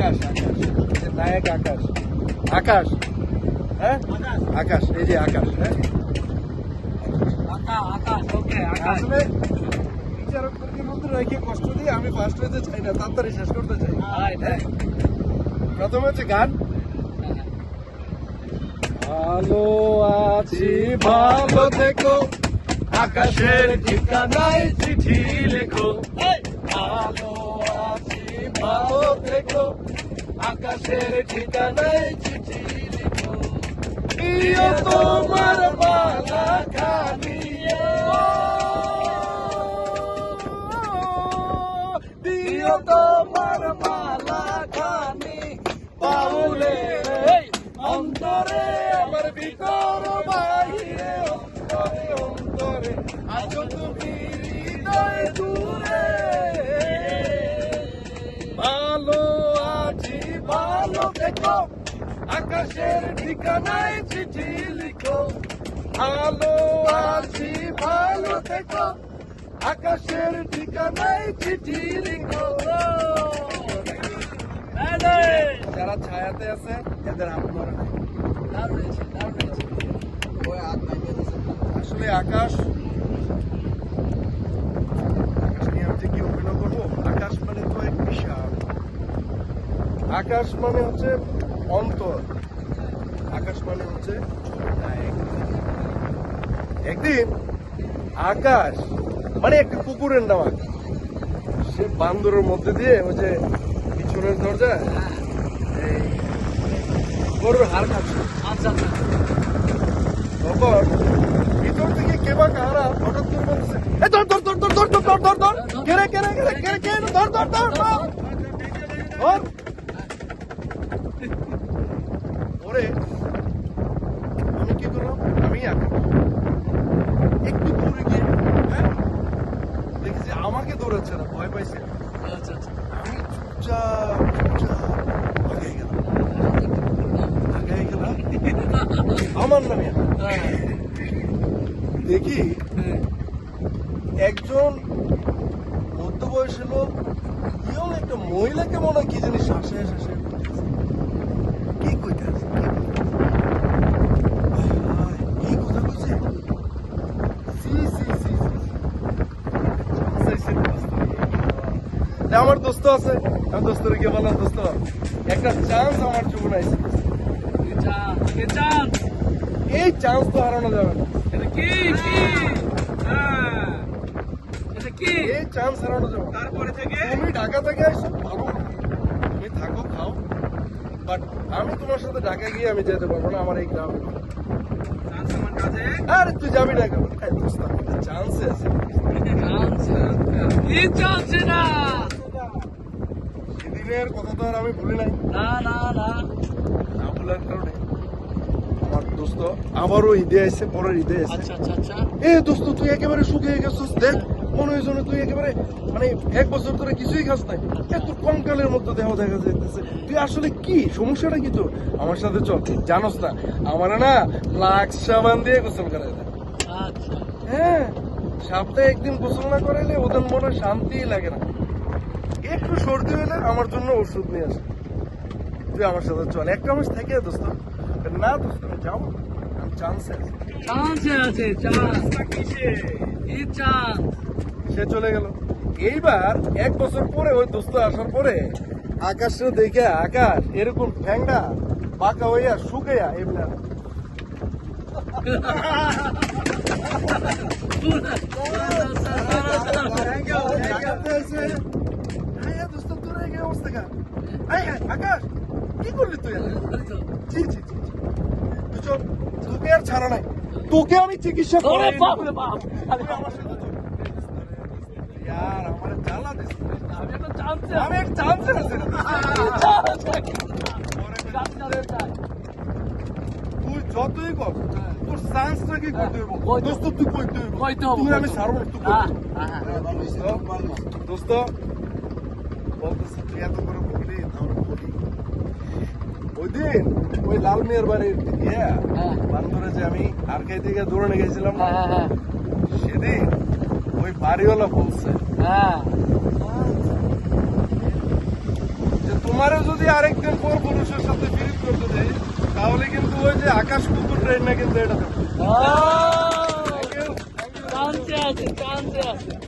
আকাশ আকাশ নায়ক আকাশ আকাশ হ্যাঁ আকাশ এই যে আকাশ হ্যাঁ আসলে বিচারকদেরকে মধ্যে রেখে কষ্ট দিয়ে আমি ফার্স্ট হইতে চাই না, তাড়াতাড়ি শেষ করতে চাই। প্রথমে হচ্ছে গান ভালো আছি ভালো থেকো আকাশের ঠিকানায় চিঠি লেখো। ভালো আছি ভালো থেকো আকাশের ঠিকানায় চিঠি লেখো। প্রিয় তোমার মালা খানি প্রিয় তোমার মালা খানি পাউলে অন্তরে আমার ভিতর বাহিরে অন্তরে অন্তরে আছো তুমি হৃদয় দূরে। ভালো আছি ভালো থেকো আকাশের ঠিকানায় চিঠি লিখো। ভালো আছি ভালো থেকো আকাশের ঠিকানায় চিঠি লিখো। যারা ছায়াতে আছে এদের হাত ধরে নাই। আসলে আকাশ নিয়ে আমি যে কি অভিনয় করবো, আকাশ মানে তো এক বিশাল, আকাশ মানে হচ্ছে অন্তর, আকাশ মানে হচ্ছে নায়ক। একদিন আকাশ মানে একটা কুকুরের নাম আকাশ, সে বান্দরের মধ্যে দিয়ে ওই যে পিছনের দরজা এই গরুর হাড় খাচ্ছে। তখন ভিতর থেকে কেবা কাহারা হঠাৎ করে বলছে ধর ধর ধর ধর ধর ধর ধর ধর কেড়ে কেড়ে কেড়ে কেড়ে কেড়ে ধর ধর ধর ধর। ওরে আমি কি করলাম, আমি একটু দূরে গিয়ে দেখেছি আমাকে দৌড়াচ্ছে না, ভয় পাইছে। আমি চুপচাপ চুপচাপ আগে গেলাম আমার নামে দেখি একজন মধ্যবয়সী লোক ইয়ং একটা মহিলাকে মনে হয় কি জানি শ্বাসে শ্বাসে কি কইতে আছে, এই কথা কইছে। আমার দোস্ত আছে, আমি দোস্তরে গিয়ে বললাম দোস্ত একটা চান্স আমার জীবনে আইছে, এই চান্স তো হারানো যাবে না, এই চান্স হারানো যাবে। তারপরে থেকে তুমি ঢাকা থেকে আসছো ভালো, তুমি থাকো খাও, বাট আমি তোমার সাথে ঢাকা গিয়ে আমি যেতে পারবো না, আমার এই গ্রামে। আরে তুই যাবি না কেন, চান্সে আছে সেদিনের কথা তো আর আমি ভুলি নাই, না ভুলার কারণে আমার দোস্ত আবারও ঈদে আসছে, পরের ঈদে আসছে। এ দোস্ত তুই একেবারে শুকিয়ে গেছিস, দেখ মনে হয়েছে তুই একেবারে মানে 1 বছর ধরে কিছুই খাস নাই, এত কঙ্কালের মতো দেহ দেখা যাইতেছে, তুই আসলে কি সমস্যাটা কি তোর? আমার সাথে চল, জানোস না আমার না লাক্স সাবান দিয়ে গোসল করাই দেয়। হ্যাঁ সপ্তাহে একদিন গোসল না করাইলে ওদের মনে শান্তিই লাগে না। একটু সর্দি হলে আমার জন্য ওষুধ নিয়ে আসে, তুই আমার সাথে চল 1 মাস থেকে। দোস্ত না দোস্ত আমি যাবো, আমি চান্সে সে চলে গেল। এইবার 1 বছর পরে ওই দোস্ত আসার পরে আকাশে দেখে আকাশ এরকম ঠ্যাংটা বাঁকা হইয়া শুকাইয়া এমনি আকাশ কি করলি তুই? তোকে আর ছাড়া নাই, তোকে আমি চিকিৎসা করে তুই যতই কর তোর চান্সটা কি করতে হইব দোস্ত, তুই কইতে হইব, তুই আমি ছাড়ব দোস্ত। বলতেছি তুই এত করে বললি তাহলে বলি, ওই দিন ওই লাল মিয়ার বাড়ির বান্দরে যে আমি আর কে দিকে দৌড়ে গেছিলাম, সেদিন ওই বাড়িওয়ালা বলছে যে তোমার আমারও যদি আরেকদিন পর পুরুষের সাথে ফিরিত করতে দেয় তাহলে কিন্তু ওই যে আকাশ কুকুর ট্রেন না কিন্তু এটা দেবো। চান্সে আছে, চান্সে আছে।